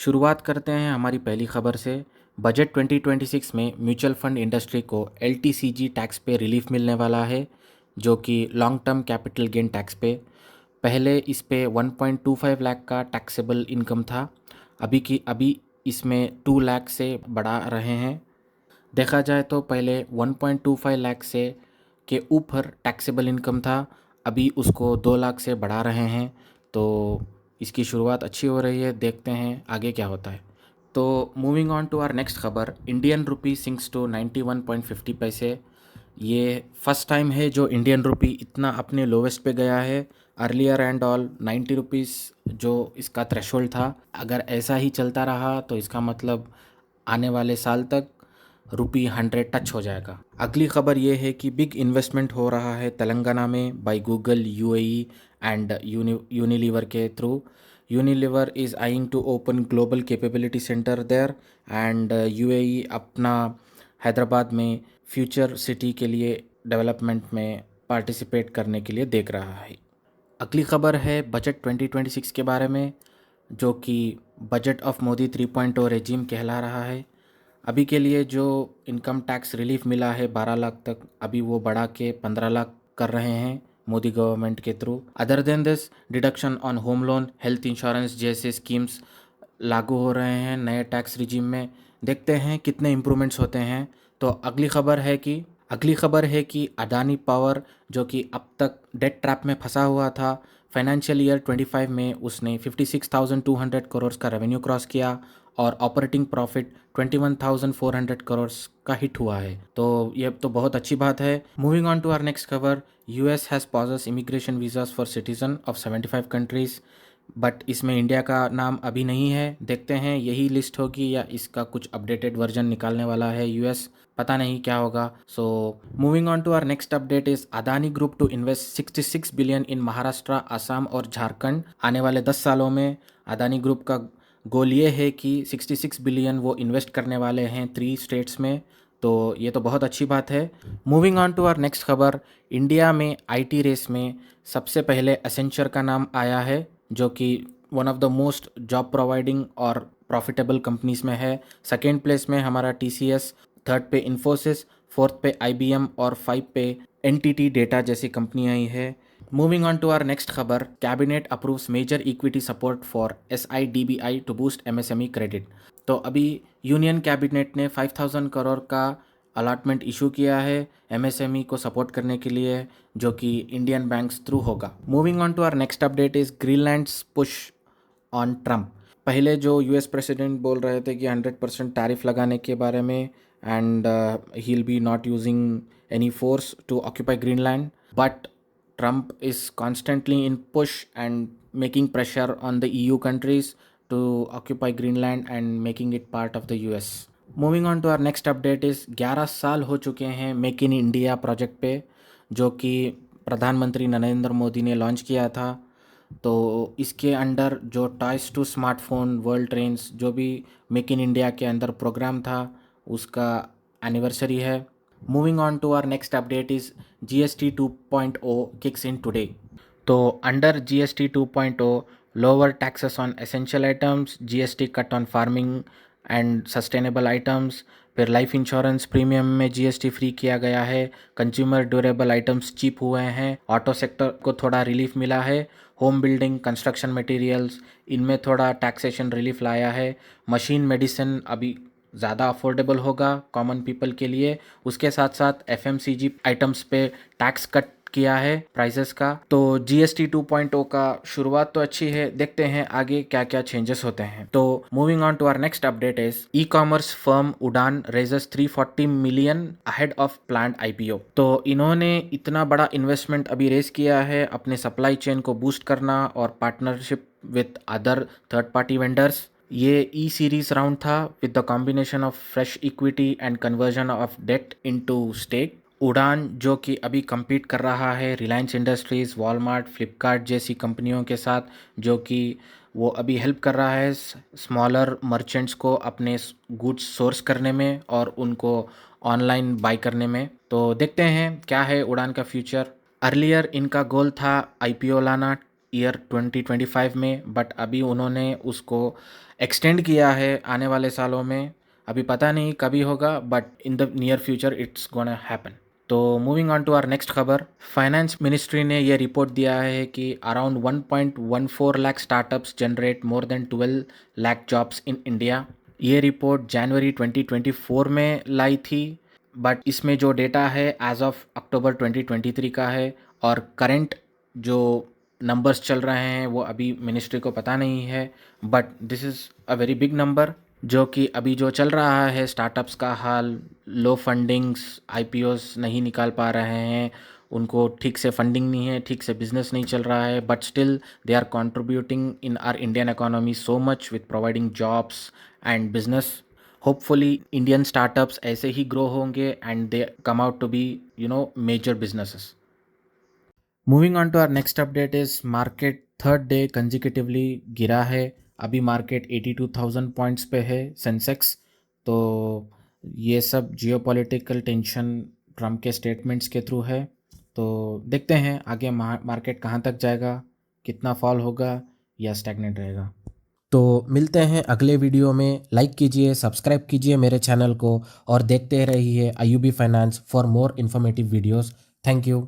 शुरुआत करते हैं हमारी पहली खबर से। बजट 2026 में म्यूचुअल फंड इंडस्ट्री को एलटीसीजी टैक्स पे रिलीफ मिलने वाला है, जो कि long term capital gain tax पे। पहले इस पे 1.25 लाख का टैक्सेबल इनकम था। अभी इसमें 2 लाख से बढ़ा रहे हैं। देखा जाए तो पहले 1.25 लाख से के ऊपर टैक्सेबल इनकम था, अभी उसको 2 लाख से बढ़ा रहे हैं। तो इसकी शुरुआत अच्छी हो रही है, देखते हैं आगे क्या होता है। तो moving on to our next खबर, इंडियन रुपी सिंक्स टू 91.50 पैसे। ये फर्स्ट टाइम है जो इंडियन रुपी इतना अपने लोवेस्ट पे गया है। अर्लियर एंड ऑल 90 रुपीज़ जो इसका थ्रेशोल्ड था, अगर ऐसा ही चलता रहा तो इसका मतलब आने वाले साल तक रुपी 100 टच हो जाएगा। अगली खबर ये है कि बिग इन्वेस्टमेंट हो रहा है तेलंगाना में by Google, UAE and Unilever के through. Unilever is eyeing to open global capability center there, and UAE अपना हैदराबाद में फ्यूचर सिटी के लिए डेवलपमेंट में पार्टिसिपेट करने के लिए देख रहा है। अगली खबर है बजट 2026 के बारे में, जो कि बजट ऑफ मोदी 3.0 रेजिम कहला रहा है। अभी के लिए जो इनकम टैक्स रिलीफ मिला है 12 लाख तक, अभी वो बढ़ा के 15 लाख कर रहे हैं मोदी गवर्नमेंट के through. Other than this, deduction on home loan, health insurance जैसे स्कीम्स लागू हो रहे हैं नए टैक्स रिजीम में। देखते हैं कितने इम्प्रूवमेंट्स होते हैं। तो अगली खबर है कि अदानी पावर, जो कि अब तक डेट ट्रैप में फंसा हुआ था, फाइनेंशियल ईयर 25 में उसने 56,200 करोड़ का रेवेन्यू क्रॉस किया और ऑपरेटिंग प्रॉफिट 21,400 करोड़ का हिट हुआ है। तो ये तो बहुत अच्छी बात है। Moving on to our next खबर, US has pauses immigration visas for citizen of 75 countries, but इसमें इंडिया का नाम अभी नहीं है। देखते हैं यही लिस्ट होगी या इसका कुछ अपडेटेड वर्जन निकालने वाला है यूएस, पता नहीं क्या होगा। So moving on to our next update is Adani group to invest 66 billion in Maharashtra, Assam और झारखंड। आने वाले 10 सालों में अदानी ग्रुप का गोल ये है कि 66 बिलियन वो इन्वेस्ट करने वाले हैं 3 स्टेट्स में। तो ये तो बहुत अच्छी बात है। Moving on to our next खबर, इंडिया में आईटी रेस में सबसे पहले एसेंचर का नाम आया है, जो कि one of the most job providing और प्रॉफिटेबल कंपनीज में है। सेकेंड प्लेस में हमारा टीसीएस, थर्ड पे इन्फोसिस, फोर्थ पे आईबीएम और 5 पे एनटीटी डेटा जैसी कंपनियां ही है। Moving on to our next खबर, cabinet approves major equity support for SIDBI to boost MSME credit. तो अभी यूनियन कैबिनेट ने 5,000 करोड़ का अलॉटमेंट इशू किया है एमएसएमई को सपोर्ट करने के लिए, जो कि इंडियन बैंक्स थ्रू होगा। Moving on to our next update is Greenland's push on Trump. पहले जो यूएस प्रेसिडेंट बोल रहे थे कि 100% टैरिफ लगाने के बारे में, and he will be not using any force to occupy Greenland, but Trump is constantly in push and making pressure on the EU countries to occupy Greenland and making it part of the US. Moving on to our next update is 11 साल हो चुके हैं make in India project पे, जो कि प्रधानमंत्री नरेंद्र मोदी ने launch किया था। तो इसके अंडर जो toys to smartphone, world trends, जो भी मेक इन इंडिया के अंदर प्रोग्राम था, उसका एनिवर्सरी है। Moving on to our next update is GST 2.0 kicks in today. तो under GST 2.0, lower taxes on essential items, GST cut on farming and sustainable items, फिर life insurance premium में GST free किया गया है, consumer durable items cheap हुए हैं, auto sector को थोड़ा रिलीफ मिला है, होम बिल्डिंग, कंस्ट्रक्शन मटेरियल्स, इनमें थोड़ा टैक्सेशन रिलीफ लाया है। मशीन मेडिसिन अभी ज़्यादा अफोर्डेबल होगा कॉमन पीपल के लिए। उसके साथ साथ एफएमसीजी आइटम्स पे टैक्स कट किया है प्राइसेस का। तो जीएसटी 2.0 का शुरुआत तो अच्छी है, देखते हैं आगे क्या क्या चेंजेस होते हैं। तो moving on to our next update is e commerce firm Udaan raises 340 million ahead of planned IPO. तो इन्होंने इतना बड़ा इन्वेस्टमेंट अभी रेस किया है अपने सप्लाई चेन को बूस्ट करना और partnership with other third party vendors. ये ई सीरीज राउंड था with the combination of fresh equity and conversion of debt into stake. Udaan, जो कि अभी compete कर रहा है रिलायंस इंडस्ट्रीज़, वॉलमार्ट, फ्लिपकार्ट जैसी कंपनियों के साथ, जो कि वो अभी हेल्प कर रहा है स्मॉलर मर्चेंट्स को अपने गुड्स सोर्स करने में और उनको ऑनलाइन बाई करने में। तो देखते हैं क्या है उड़ान का फ्यूचर। अर्लियर इनका गोल था आईपीओ लाना ईयर 2025 में, बट अभी उन्होंने उसको एक्सटेंड किया है आने वाले सालों में। अभी पता नहीं कभी होगा, but in the near future it's gonna happen. तो moving on to our next खबर, फाइनेंस मिनिस्ट्री ने यह रिपोर्ट दिया है कि around 1.14 lakh startups generate more than 12 lakh jobs in India. ये रिपोर्ट जनवरी 2024 में लाई थी, बट इसमें जो डेटा है एज ऑफ अक्टूबर 2023 का है, और करंट जो नंबर्स चल रहे हैं वो अभी मिनिस्ट्री को पता नहीं है, but this is a very big number. जो कि अभी जो चल रहा है स्टार्टअप्स का हाल, लो फंडिंग्स, आईपीओस नहीं निकाल पा रहे हैं, उनको ठीक से फंडिंग नहीं है, ठीक से बिजनेस नहीं चल रहा है, but still they are contributing in our Indian economy so much with providing jobs and business. Hopefully Indian startups ऐसे ही ग्रो होंगे and they come out to be major businesses. Moving on to our next update is market third day consecutively गिरा है। अभी market 82,000 points पे है Sensex. तो ये सब जियोपॉलिटिकल टेंशन ट्रम्प के स्टेटमेंट्स के थ्रू है। तो देखते हैं आगे मार्केट कहाँ तक जाएगा, कितना फॉल होगा या स्टैग्नेंट रहेगा। तो मिलते हैं अगले वीडियो में। लाइक कीजिए, सब्सक्राइब कीजिए मेरे चैनल को और देखते रहिए IUB finance for more informative videos. Thank you.